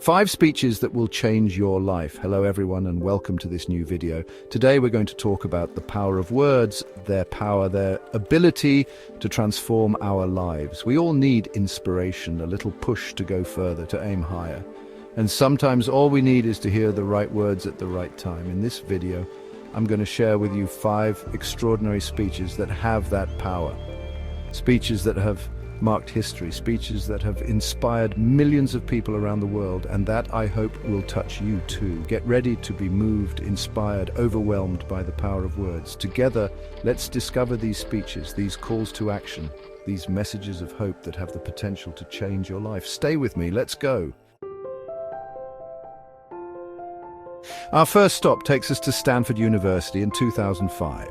5 speeches that will change your life. Hello everyone and welcome to this new video. Today we're going to talk about the power of words, their power, their ability to transform our lives. We all need inspiration, a little push to go further, to aim higher. And sometimes all we need is to hear the right words at the right time. In this video, I'm going to share with you 5 extraordinary speeches that have that power. Speeches that have marked history, speeches that have inspired millions of people around the world, and that, I hope, will touch you too. Get ready to be moved, inspired, overwhelmed by the power of words. Together, let's discover these speeches, these calls to action, these messages of hope that have the potential to change your life. Stay with me, let's go. Our first stop takes us to Stanford University in 2005.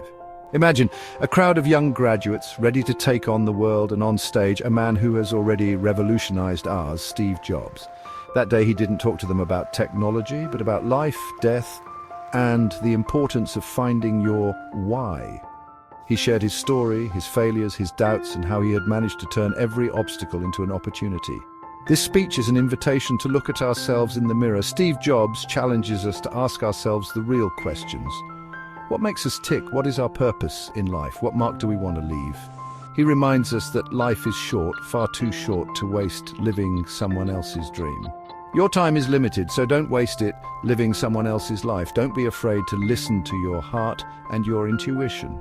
Imagine a crowd of young graduates ready to take on the world, and on stage a man who has already revolutionized ours, Steve Jobs. That day he didn't talk to them about technology, but about life, death, and the importance of finding your why. He shared his story, his failures, his doubts, and how he had managed to turn every obstacle into an opportunity. This speech is an invitation to look at ourselves in the mirror. Steve Jobs challenges us to ask ourselves the real questions. What makes us tick? What is our purpose in life? What mark do we want to leave? He reminds us that life is short, far too short to waste living someone else's dream. Your time is limited, so don't waste it living someone else's life. Don't be afraid to listen to your heart and your intuition.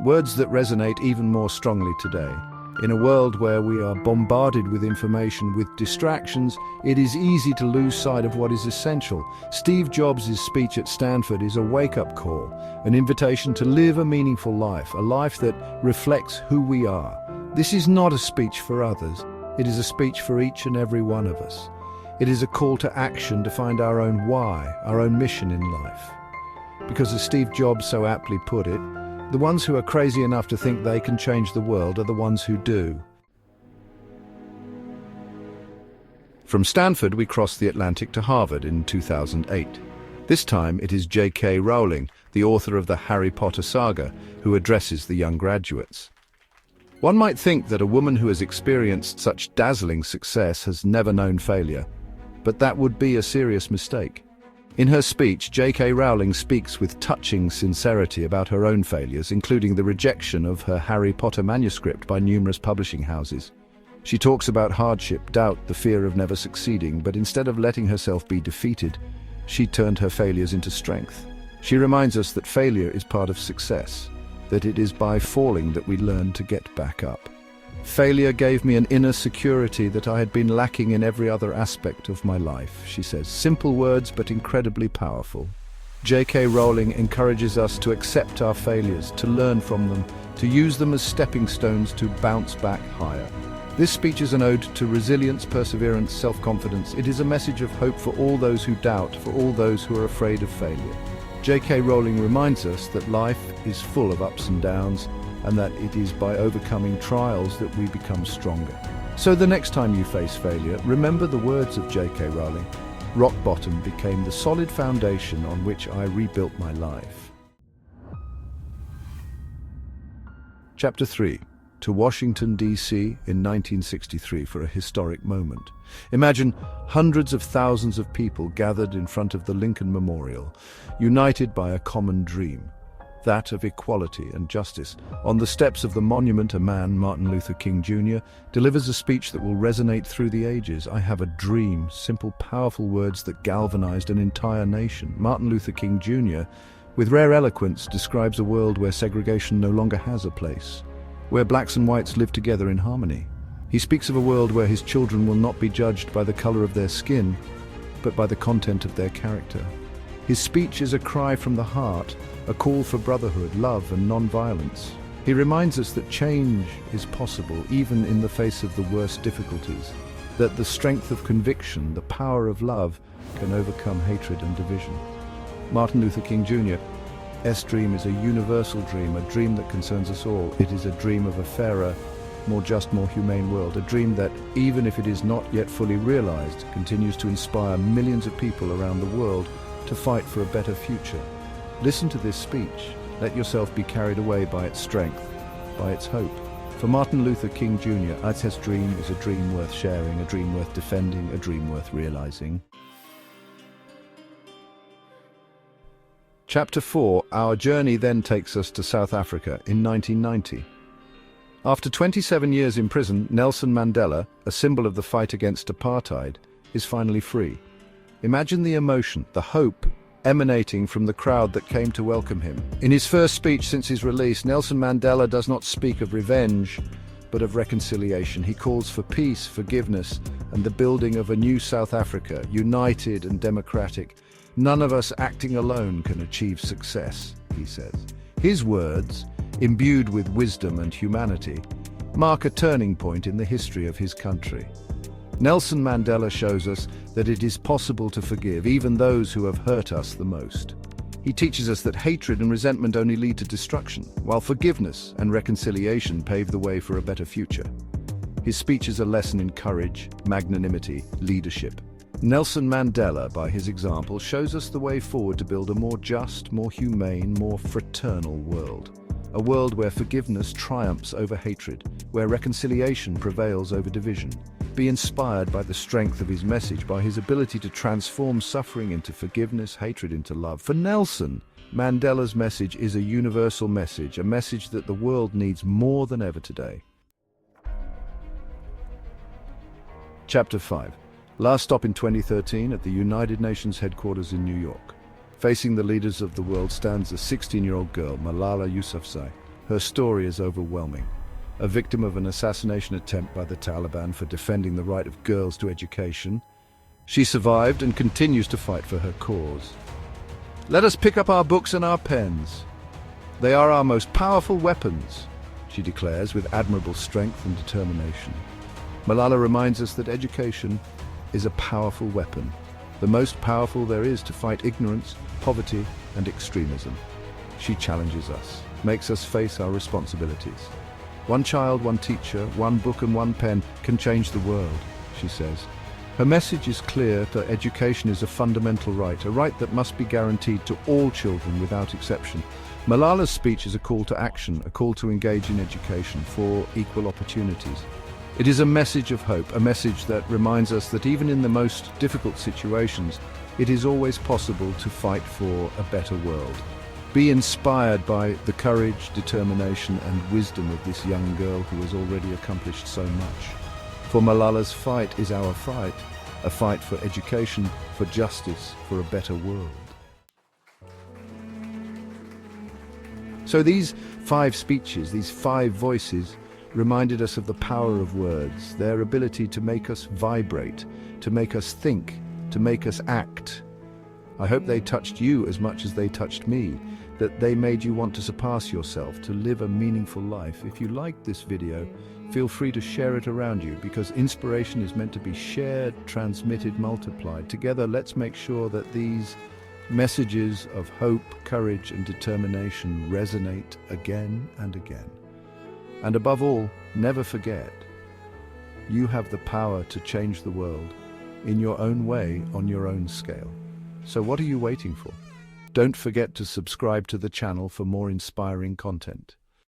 Words that resonate even more strongly today. In a world where we are bombarded with information, with distractions, it is easy to lose sight of what is essential. Steve Jobs' speech at Stanford is a wake-up call, an invitation to live a meaningful life, a life that reflects who we are. This is not a speech for others. It is a speech for each and every one of us. It is a call to action to find our own why, our own mission in life. Because as Steve Jobs so aptly put it, the ones who are crazy enough to think they can change the world are the ones who do. From Stanford, we cross the Atlantic to Harvard in 2008. This time it is J.K. Rowling, the author of the Harry Potter saga, who addresses the young graduates. One might think that a woman who has experienced such dazzling success has never known failure, but that would be a serious mistake. In her speech, J.K. Rowling speaks with touching sincerity about her own failures, including the rejection of her Harry Potter manuscript by numerous publishing houses. She talks about hardship, doubt, the fear of never succeeding, but instead of letting herself be defeated, she turned her failures into strength. She reminds us that failure is part of success, that it is by falling that we learn to get back up. Failure gave me an inner security that I had been lacking in every other aspect of my life, she says. Simple words, but incredibly powerful. J.K. Rowling encourages us to accept our failures, to learn from them, to use them as stepping stones to bounce back higher. This speech is an ode to resilience, perseverance, self-confidence. It is a message of hope for all those who doubt, for all those who are afraid of failure. J.K. Rowling reminds us that life is full of ups and downs, and that it is by overcoming trials that we become stronger. So the next time you face failure, remember the words of J.K. Rowling. Rock bottom became the solid foundation on which I rebuilt my life. Chapter 3. To Washington, D.C. in 1963 for a historic moment. Imagine hundreds of thousands of people gathered in front of the Lincoln Memorial, united by a common dream, that of equality and justice. On the steps of the monument, a man, Martin Luther King Jr., delivers a speech that will resonate through the ages. I have a dream, simple, powerful words that galvanized an entire nation. Martin Luther King Jr., with rare eloquence, describes a world where segregation no longer has a place, where blacks and whites live together in harmony. He speaks of a world where his children will not be judged by the color of their skin, but by the content of their character. His speech is a cry from the heart, a call for brotherhood, love, and non-violence. He reminds us that change is possible even in the face of the worst difficulties, that the strength of conviction, the power of love, can overcome hatred and division. Martin Luther King Jr.'s dream is a universal dream, a dream that concerns us all. It is a dream of a fairer, more just, more humane world, a dream that, even if it is not yet fully realized, continues to inspire millions of people around the world to fight for a better future. Listen to this speech. Let yourself be carried away by its strength, by its hope. For Martin Luther King Jr., I'd dream is a dream worth sharing, a dream worth defending, a dream worth realizing. Chapter 4, our journey then takes us to South Africa in 1990. After 27 years in prison, Nelson Mandela, a symbol of the fight against apartheid, is finally free. Imagine the emotion, the hope, emanating from the crowd that came to welcome him. In his first speech since his release, Nelson Mandela does not speak of revenge, but of reconciliation. He calls for peace, forgiveness, and the building of a new South Africa, united and democratic. None of us acting alone can achieve success, he says. His words, imbued with wisdom and humanity, mark a turning point in the history of his country. Nelson Mandela shows us that it is possible to forgive even those who have hurt us the most. He teaches us that hatred and resentment only lead to destruction, while forgiveness and reconciliation pave the way for a better future. His speech is a lesson in courage, magnanimity, leadership. Nelson Mandela, by his example, shows us the way forward to build a more just, more humane, more fraternal world. A world where forgiveness triumphs over hatred, where reconciliation prevails over division. Be inspired by the strength of his message, by his ability to transform suffering into forgiveness, hatred into love. For Nelson, Mandela's message is a universal message, a message that the world needs more than ever today. Chapter 5. Last stop in 2013 at the United Nations headquarters in New York. Facing the leaders of the world stands a 16-year-old girl, Malala Yousafzai. Her story is overwhelming. A victim of an assassination attempt by the Taliban for defending the right of girls to education, she survived and continues to fight for her cause. Let us pick up our books and our pens. They are our most powerful weapons, she declares with admirable strength and determination. Malala reminds us that education is a powerful weapon, the most powerful there is to fight ignorance, poverty, and extremism. She challenges us, makes us face our responsibilities. One child, one teacher, one book and one pen can change the world, she says. Her message is clear that education is a fundamental right, a right that must be guaranteed to all children without exception. Malala's speech is a call to action, a call to engage in education for equal opportunities. It is a message of hope, a message that reminds us that even in the most difficult situations, it is always possible to fight for a better world. Be inspired by the courage, determination, and wisdom of this young girl who has already accomplished so much. For Malala's fight is our fight, a fight for education, for justice, for a better world. So these 5 speeches, these 5 voices, reminded us of the power of words, their ability to make us vibrate, to make us think, to make us act. I hope they touched you as much as they touched me, that they made you want to surpass yourself, to live a meaningful life. If you liked this video, feel free to share it around you, because inspiration is meant to be shared, transmitted, multiplied. Together, let's make sure that these messages of hope, courage, and determination resonate again and again. And above all, never forget, you have the power to change the world in your own way, on your own scale. So what are you waiting for? Don't forget to subscribe to the channel for more inspiring content.